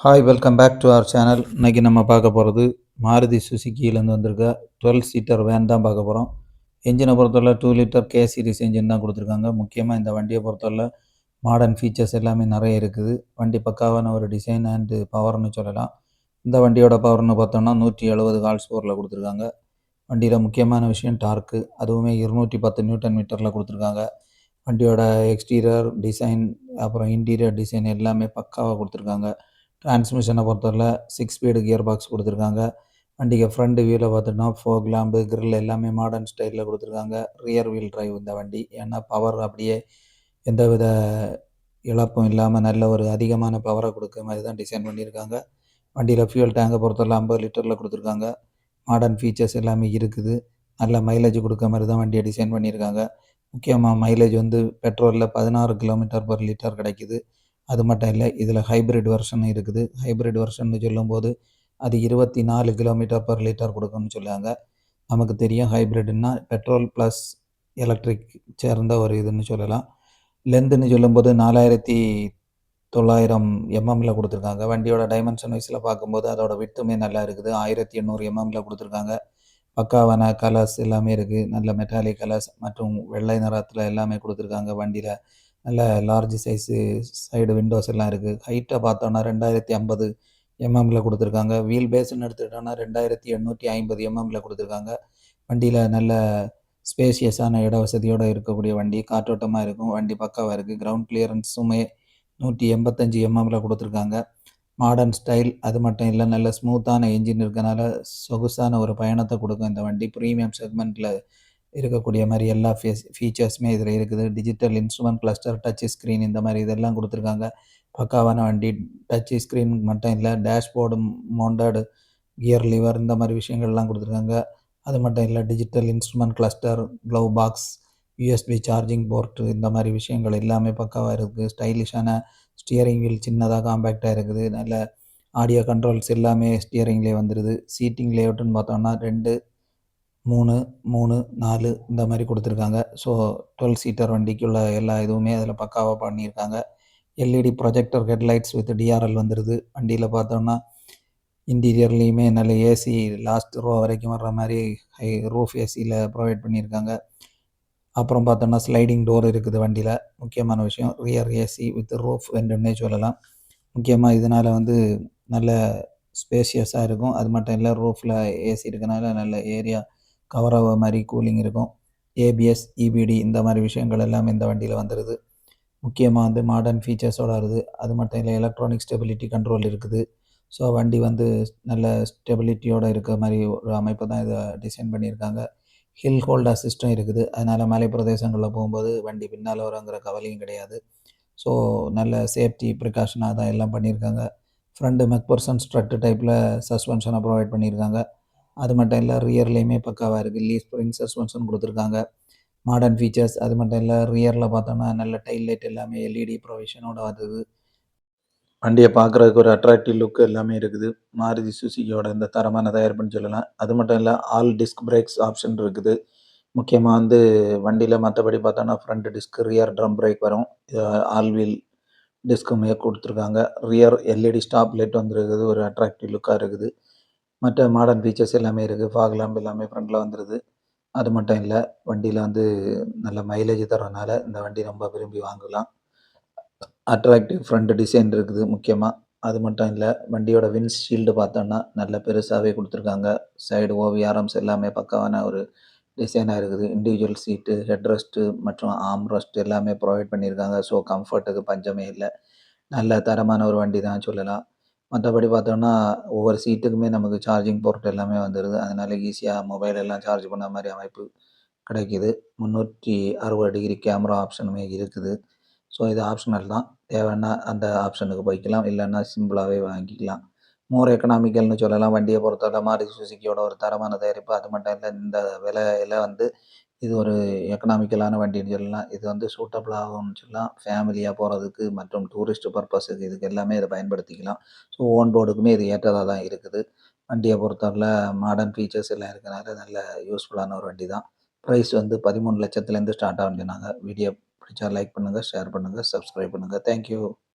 Hi welcome back to our channel. இன்றைக்கி நம்ம பார்க்க போகிறது மாருதி சுசுக்கியிலேருந்து வந்திருக்க 12 சீட்டர் வேன் தான் பார்க்க போகிறோம். என்ஜினை பொறுத்தவரை 2 லிட்டர் கே சீரிஸ் என்ஜின் தான் கொடுத்துருக்காங்க. முக்கியமாக இந்த வண்டியை பொறுத்தவரை மாடர்ன் ஃபீச்சர்ஸ் எல்லாமே நிறைய இருக்குது. வண்டி பக்காவான ஒரு டிசைன் அண்டு பவர்னு சொல்லலாம். இந்த வண்டியோட பவர்னு பார்த்தோம்னா 170 ஹார்ஸ் பவரில் கொடுத்துருக்காங்க. வண்டியில் முக்கியமான விஷயம் டார்க்கு, அதுவுமே 210 நியூட்டன் மீட்டரில் கொடுத்துருக்காங்க. வண்டியோட எக்ஸ்டீரியர் டிசைன் அப்புறம் இன்டீரியர் டிசைன் எல்லாமே பக்காவாக கொடுத்துருக்காங்க. டிரான்ஸ்மிஷனை பொறுத்தவரை 6 ஸ்பீடு கியர் பாக்ஸ் கொடுத்துருக்காங்க. வண்டிக்கு ஃப்ரண்ட் வியூவில் பார்த்தோன்னா ஃபோக் லாம்பு கிரில் எல்லாமே மாடர்ன் ஸ்டைலில் கொடுத்துருக்காங்க. ரியர் வீல் டிரைவ் இந்த வண்டி, ஏன்னா பவர் அப்படியே எந்தவித இழப்பும் இல்லாமல் நல்ல ஒரு அதிகமான பவரை கொடுக்க மாதிரி தான் டிசைன் பண்ணியிருக்காங்க. வண்டியில் ஃபியூல் டேங்கை பொறுத்தவரை 50 லிட்டரில் கொடுத்துருக்காங்க. மாடர்ன் ஃபீச்சர்ஸ் எல்லாமே இருக்குது. நல்ல மைலேஜ் கொடுக்க மாதிரி தான் வண்டியை டிசைன் பண்ணியிருக்காங்க. முக்கியமாக மைலேஜ் வந்து பெட்ரோலில் 16 km/லிட்டர் கிடைக்குது. அது மட்டும் இல்லை, இதில் ஹைப்ரிட் வெர்ஷன் இருக்குது. ஹைப்ரிட் வெர்ஷன்னு சொல்லும்போது அது 24 km/லிட்டர் கொடுக்கும்னு சொல்லுவாங்க. நமக்கு தெரியும் ஹைப்ரிட்னா பெட்ரோல் ப்ளஸ் எலக்ட்ரிக் சேர்ந்த ஒரு இதுன்னு சொல்லலாம். லென்த்துன்னு சொல்லும்போது 4900 எம்எம்மில் கொடுத்துருக்காங்க. வண்டியோட டைமென்ஷன் வைஸில் பார்க்கும்போது அதோட விட்டுமே நல்லா இருக்குது. 1800 எம்எம்மில் கொடுத்துருக்காங்க. பக்காவான கலர்ஸ் எல்லாமே இருக்குது. நல்ல மெட்டாலிக் கலர்ஸ் மற்றும் வெள்ளை நிறத்தில் எல்லாமே கொடுத்துருக்காங்க. வண்டியில் நல்ல லார்ஜ் சைஸு சைடு விண்டோஸ் எல்லாம் இருக்குது. ஹைட்டை பார்த்தோன்னா 2050 எம்எம்மில் கொடுத்துருக்காங்க. வீல் பேஸ்ன்னு எடுத்துக்கிட்டோன்னா 2850 எம்எம்மில் கொடுத்துருக்காங்க. வண்டியில் நல்ல ஸ்பேஷியஸான இட வசதியோடு இருக்கக்கூடிய வண்டி, காற்றோட்டமாக இருக்கும். வண்டி பக்காவாக இருக்குது. கிரவுண்ட் கிளியரன்ஸுமே 185 எம்எம்மில் கொடுத்துருக்காங்க. மாடர்ன் ஸ்டைல், அது மட்டும் இல்லை நல்ல ஸ்மூத்தான என்ஜின் இருக்கனால சொகுசான ஒரு பயணத்தை கொடுக்கும் இந்த வண்டி. ப்ரீமியம் செக்மெண்ட்டில் இருக்கக்கூடிய மாதிரி எல்லா ஃபீச்சர்ஸுமே இதில் இருக்குது. Digital instrument cluster, touch screen இந்த மாதிரி இதெல்லாம் கொடுத்துருக்காங்க. பக்காவான வண்டி. டச் ஸ்க்ரீன் மட்டும் இல்லை, டேஷ்போர்டு மவுண்டட் கியர் லிவர் இந்த மாதிரி விஷயங்கள்லாம் கொடுத்துருக்காங்க. அது மட்டும் இல்லை, digital instrument cluster, glove box, USB charging port இந்த மாதிரி விஷயங்கள் எல்லாமே பக்காவாக இருக்குது. ஸ்டைலிஷான ஸ்டியரிங் வீல் சின்னதாக காம்பேக்டாக இருக்குது. நல்ல ஆடியோ கண்ட்ரோல்ஸ் எல்லாமே ஸ்டியரிங்லேயே வந்துடுது. சீட்டிங் லேஅவுட்டுன்னு பார்த்தோம்னா 2, 3, 3, 4 இந்த மாதிரி கொடுத்துருக்காங்க. ஸோ 12 சீட்டர் வண்டிக்குள்ள எல்லா இதுவுமே அதில் பக்காவாக பண்ணியிருக்காங்க. LED projector headlights with TRL வந்துடுது. வண்டியில் பார்த்தோம்னா இன்டீரியர்லேயுமே நல்ல ஏசி லாஸ்ட் ரோ வரைக்கும் வர்ற மாதிரி ரூஃப் ஏசியில் ப்ரொவைட் பண்ணியிருக்காங்க. அப்புறம் பார்த்தோம்னா ஸ்லைடிங் டோர் இருக்குது வண்டியில். முக்கியமான விஷயம் ரியர் ஏசி வித் ரூஃப் வென்ட்னே சொல்லலாம். முக்கியமாக இதனால் வந்து நல்ல ஸ்பேஷியஸாக இருக்கும். அது மட்டும் இல்லை, ரூஃபில் ஏசி இருக்கனால நல்ல ஏரியா கவர் ஆகிற மாதிரி கூலிங் இருக்கும். ஏபிஎஸ், இபிடி இந்த மாதிரி விஷயங்கள் எல்லாமே இந்த வண்டியில் வந்துடுது. முக்கியமாக வந்து மாடர்ன் ஃபீச்சர்ஸோடு வருது. அது மட்டும் இல்லை, எலக்ட்ரானிக் ஸ்டெபிலிட்டி கண்ட்ரோல் இருக்குது. ஸோ வண்டி வந்து நல்ல ஸ்டெபிலிட்டியோடு இருக்கிற மாதிரி ஒரு அமைப்பை தான் இதை டிசைன் பண்ணியிருக்காங்க. ஹில் ஹோல்ட் அசிஸ்ட்டும் இருக்குது. அதனால் மலை பிரதேசங்களில் போகும்போது வண்டி பின்னால் வருங்கிற கவலையும் கிடையாது. ஸோ நல்ல சேஃப்டி ப்ரிகாஷனாக தான் எல்லாம் பண்ணியிருக்காங்க. ஃப்ரண்ட் மெக்பர்சன் ஸ்ட்ரட் டைப்பில் சஸ்பென்ஷனை ப்ரொவைட் பண்ணியிருக்காங்க. அது மட்டும் இல்லை, ரியர்லேயுமே பக்காவாக இருக்குது. லீஃப் ஸ்ப்ரிங் சஸ்பென்ஷன் கொடுத்துருக்காங்க. மாடர்ன் ஃபீச்சர்ஸ், அது மட்டும் இல்லை, ரியரில் பார்த்தோம்னா நல்ல டைல் லைட் எல்லாமே எல்இடி ப்ரொவிஷனோட வருது. வண்டியை பார்க்குறதுக்கு ஒரு அட்ராக்டிவ் லுக் எல்லாமே இருக்குது. மாருதி சுசுக்கியோட இந்த தரமான தயாரிப்புன்னு சொல்லலாம். அது மட்டும் இல்லை, ஆல் டிஸ்க் பிரேக்ஸ் ஆப்ஷன் இருக்குது. முக்கியமாக வந்து வண்டியில் மற்றபடி பார்த்தோன்னா front disk, rear drum break வரும். ஆல் வீல் டிஸ்க்குமே கொடுத்துருக்காங்க. ரியர் எல்இடி ஸ்டாப் லைட் வந்துருக்குது. ஒரு அட்ராக்டிவ் லுக்காக இருக்குது. மற்ற மாடர்ன் ஃபீச்சர்ஸ் எல்லாமே இருக்குது. ஃபாக் லேம்ப் எல்லாமே ஃப்ரண்டில் வந்துடுது. அது மட்டும் இல்லை, வண்டியில் வந்து நல்ல மைலேஜ் தரனால இந்த வண்டி ரொம்ப விரும்பி வாங்கலாம். அட்ராக்டிவ் ஃப்ரண்ட் டிசைன் இருக்குது முக்கியமாக. அது மட்டும் இல்லை, வண்டியோட விண்ட்ஷீல்டு பார்த்தோன்னா நல்ல பெருசாகவே கொடுத்துருக்காங்க. சைடு ஓவிஆர்எம்ஸ் எல்லாமே பக்காவான ஒரு டிசைனாக இருக்குது. இண்டிவிஜுவல் சீட்டு, ஹெட் ரெஸ்ட்டு மற்றும் ஆர்ம் ரெஸ்ட் எல்லாமே ப்ரொவைட் பண்ணியிருக்காங்க. ஸோ கம்ஃபர்ட்டுக்கு பஞ்சமே இல்லை. நல்ல தரமான ஒரு வண்டி தான் சொல்லலாம். மற்றபடி பார்த்தோம்னா ஒவ்வொரு சீட்டுக்குமே நமக்கு சார்ஜிங் போர்ட் எல்லாமே வந்துடுது. அதனால் ஈஸியாக மொபைல் எல்லாம் சார்ஜ் பண்ண மாதிரி அமைப்பு கிடைக்கிது. 360 டிகிரி கேமரா ஆப்ஷனுமே இருக்குது. ஸோ இது ஆப்ஷனல் தான். தேவைன்னா அந்த ஆப்ஷனுக்கு போய்க்கலாம். இல்லைன்னா சிம்பிளாகவே வாங்கிக்கலாம். மோர் எக்கனாமிக்கல்னு சொல்லலாம். வண்டியை பொறுத்தவரை மாருதி சுசுக்கியோட ஒரு தரமான தயாரிப்பு. அது மட்டும் இல்லை, இந்த விலையில வந்து இது ஒரு எக்கனாமிக்கலான வண்டின்னு சொல்லலாம். இது வந்து சூட்டபிளாகும்னு சொல்லலாம். ஃபேமிலியாக போகிறதுக்கு மற்றும் டூரிஸ்ட் பர்பஸுக்கு இதுக்கு எல்லாமே இதை பயன்படுத்திக்கலாம். ஸோ ஓன் போர்டுக்குமே இது ஏற்றதாக தான் இருக்குது. வண்டியை பொறுத்தவரைல மாடர்ன் ஃபீச்சர்ஸ் எல்லாம் இருக்கனால நல்ல யூஸ்ஃபுல்லான ஒரு வண்டி தான். ப்ரைஸ் வந்து 13 லட்சத்துலேருந்து ஸ்டார்ட் ஆகும்னு சொன்னாங்க. வீடியோ பிடிச்சா லைக் பண்ணுங்கள், ஷேர் பண்ணுங்கள், சப்ஸ்கிரைப் பண்ணுங்கள். தேங்க்யூ.